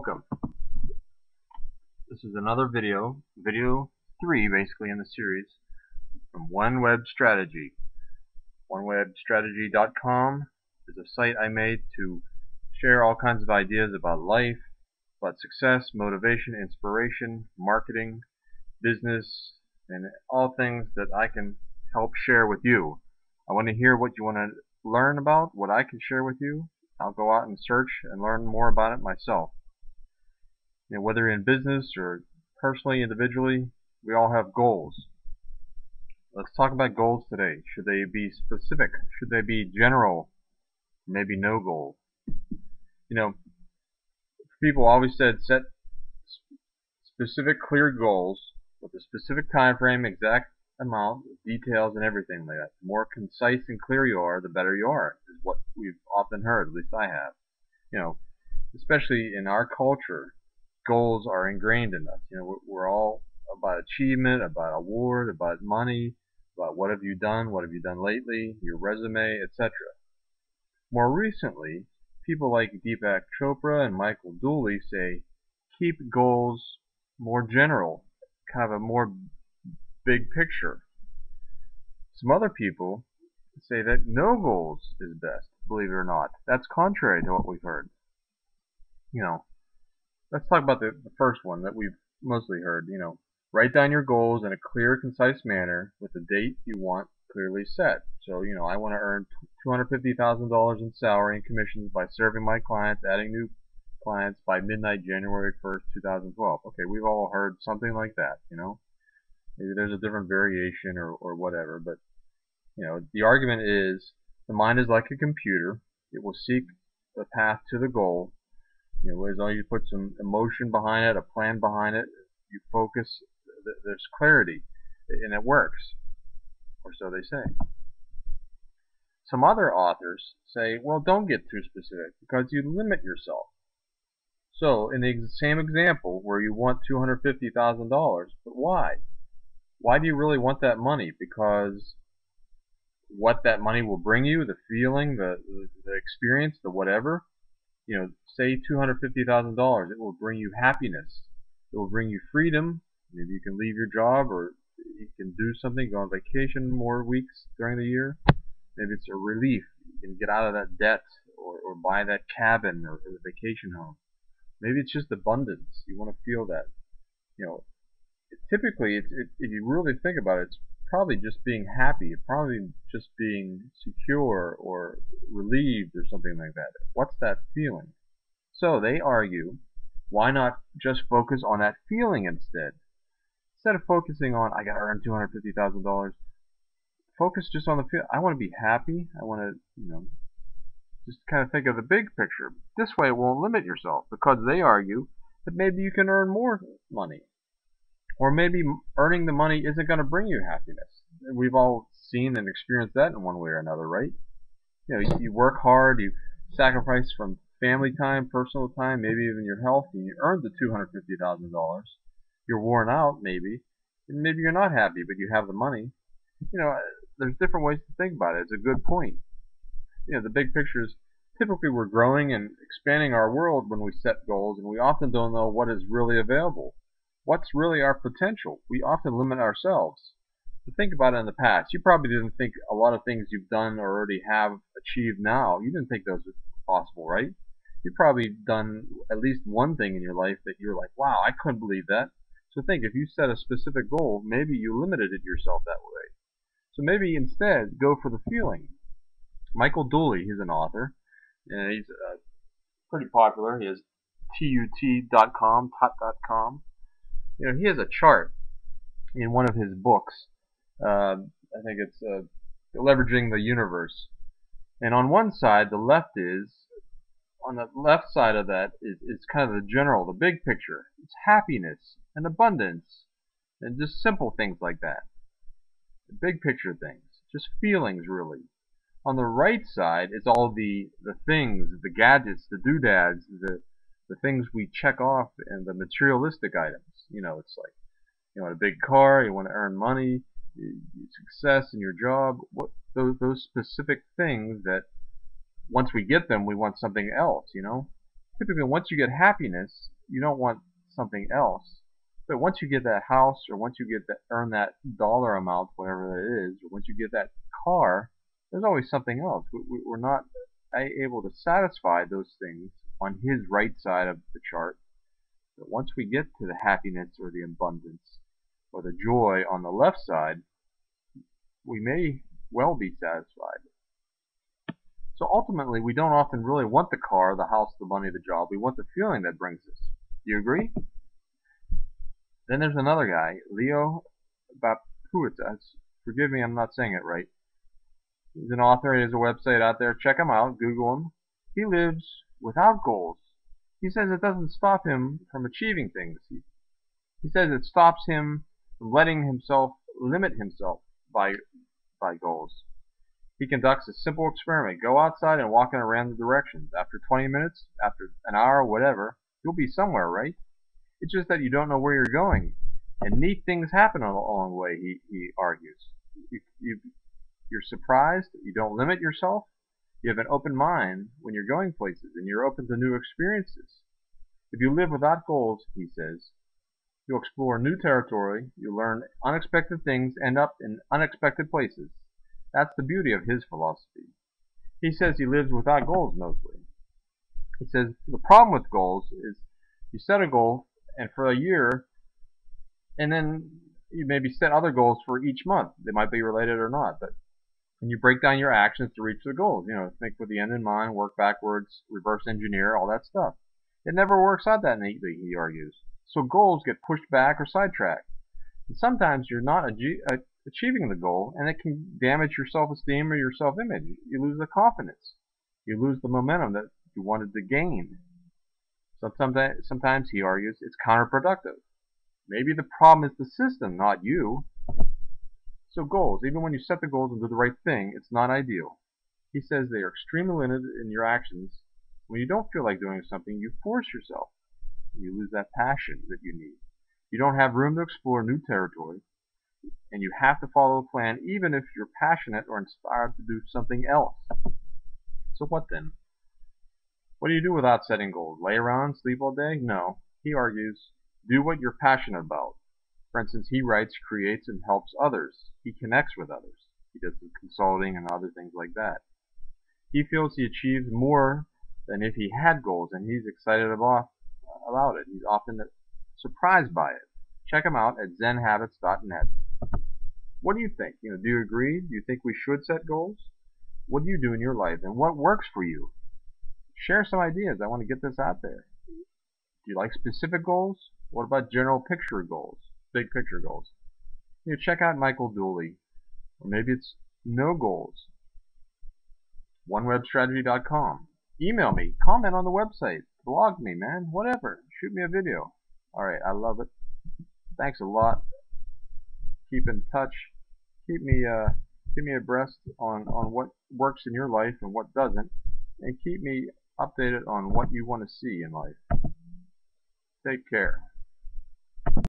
Welcome. This is another video 3 basically in the series from OneWebStrategy. OneWebStrategy3 is a site I made to share all kinds of ideas about life, about success, motivation, inspiration, marketing, business, and all things that I can help share with you. I want to hear what you want to learn about, what I can share with you. I'll go out and search and learn more about it myself. Whether you're in business or personally, individually, we all have goals. Let's talk about goals today. Should they be specific? Should they be general? Maybe no goal. People always said set specific, clear goals with a specific time frame, exact amount, details, and everything like that. The more concise and clear you are, the better you are, is what we've often heard, at least I have. Especially in our culture, goals are ingrained in us. We're all about achievement, about award, about money, about what have you done lately, your resume, etc. More recently, people like Deepak Chopra and Michael Dooley say keep goals more general, kind of a more big picture. Some other people say that no goals is best, believe it or not. That's contrary to what we've heard. Let's talk about the first one that we've mostly heard. Write down your goals in a clear, concise manner with the date you want clearly set. So, I want to earn $250,000 in salary and commissions by serving my clients, adding new clients by midnight January 1st, 2012. Okay, we've all heard something like that, Maybe there's a different variation or whatever, but, the argument is the mind is like a computer. It will seek the path to the goal. As long as you put some emotion behind it, a plan behind it, you focus, there's clarity, and it works, or so they say. Some other authors say, well, don't get too specific because you limit yourself. So, in the same example where you want $250,000, but why? Why do you really want that money? Because what that money will bring you, the feeling, the experience, the whatever. Say $250,000, it will bring you happiness. It will bring you freedom. Maybe you can leave your job, or you can do something, go on vacation more weeks during the year. Maybe it's a relief. You can get out of that debt, or buy that cabin or the vacation home. Maybe it's just abundance. You want to feel that. Typically, if you really think about it, it's probably just being happy, probably just being secure or relieved or something like that. What's that feeling? So they argue, why not just focus on that feeling instead? Instead of focusing on, I got to earn $250,000, focus just on the feel. I want to be happy. I want to, just kind of think of the big picture. This way it won't limit yourself, because they argue that maybe you can earn more money. Or maybe earning the money isn't going to bring you happiness. We've all seen and experienced that in one way or another, right? You work hard, you sacrifice from family time, personal time, maybe even your health, and you earned the $250,000. You're worn out, maybe, and maybe you're not happy, but you have the money. There's different ways to think about it. It's a good point. The big picture is typically we're growing and expanding our world when we set goals, and we often don't know what is really available. What's really our potential? We often limit ourselves. So think about it in the past. You probably didn't think a lot of things you've done or already have achieved now. You didn't think those were possible, right? You've probably done at least one thing in your life that you're like, wow, I couldn't believe that. So think, if you set a specific goal, maybe you limited it yourself that way. So maybe instead, go for the feeling. Michael Dooley, he's an author, and he's pretty popular. He has tut.com, tut.com. He has a chart in one of his books. I think it's Leveraging the Universe. And on one side, on the left side of that is kind of the general, the big picture. It's happiness and abundance and just simple things like that. The big picture things, just feelings really. On the right side is all the things, the gadgets, the doodads, the things we check off, and the materialistic items. It's like you want a big car, you want to earn money, success in your job. Those specific things that once we get them, we want something else. typically once you get happiness, you don't want something else. But once you get that house, or once you get that, earn that dollar amount, whatever that is, or once you get that car, there's always something else. We're not able to satisfy those things on his right side of the chart. But once we get to the happiness or the abundance or the joy on the left side, we may well be satisfied. So ultimately, we don't often really want the car, the house, the money, the job. We want the feeling that brings us. Do you agree? Then there's another guy, Leo Bataula. Forgive me, I'm not saying it right. He's an author. He has a website out there. Check him out. Google him. He lives without goals. He says it doesn't stop him from achieving things. He says it stops him from letting himself limit himself by goals. He conducts a simple experiment. Go outside and walk in a random direction. After 20 minutes, after an hour, whatever, you'll be somewhere, right? It's just that you don't know where you're going. And neat things happen along the way, he argues. You're surprised. You don't limit yourself. You have an open mind when you're going places, and you're open to new experiences. If you live without goals, he says, you'll explore new territory, you'll learn unexpected things, end up in unexpected places. That's the beauty of his philosophy. He says he lives without goals mostly. He says the problem with goals is you set a goal and for a year, and then you maybe set other goals for each month. They might be related or not, but and you break down your actions to reach the goals. You know, think with the end in mind, work backwards, reverse engineer, all that stuff. It never works out that neatly, he argues. So goals get pushed back or sidetracked. And sometimes you're not achieving the goal, and it can damage your self-esteem or your self-image. You lose the confidence. You lose the momentum that you wanted to gain. So sometimes, he argues, it's counterproductive. Maybe the problem is the system, not you. So goals, even when you set the goals and do the right thing, it's not ideal. He says they are extremely limited in your actions. When you don't feel like doing something, you force yourself. You lose that passion that you need. You don't have room to explore new territory, and you have to follow a plan even if you're passionate or inspired to do something else. So what then? What do you do without setting goals? Lay around, sleep all day? No. He argues, do what you're passionate about. For instance, he writes, creates, and helps others. He connects with others. He does some consulting and other things like that. He feels he achieves more than if he had goals, and he's excited about it. He's often surprised by it. Check him out at zenhabits.net. What do you think? Do you agree? Do you think we should set goals? What do you do in your life, and what works for you? Share some ideas. I want to get this out there. Do you like specific goals? What about general picture goals? Big picture goals. Check out Michael Dooley. Or maybe it's no goals. OneWebStrategy3.com. Email me. Comment on the website. Blog me, man. Whatever. Shoot me a video. Alright, I love it. Thanks a lot. Keep in touch. Keep me abreast on what works in your life and what doesn't. And keep me updated on what you want to see in life. Take care.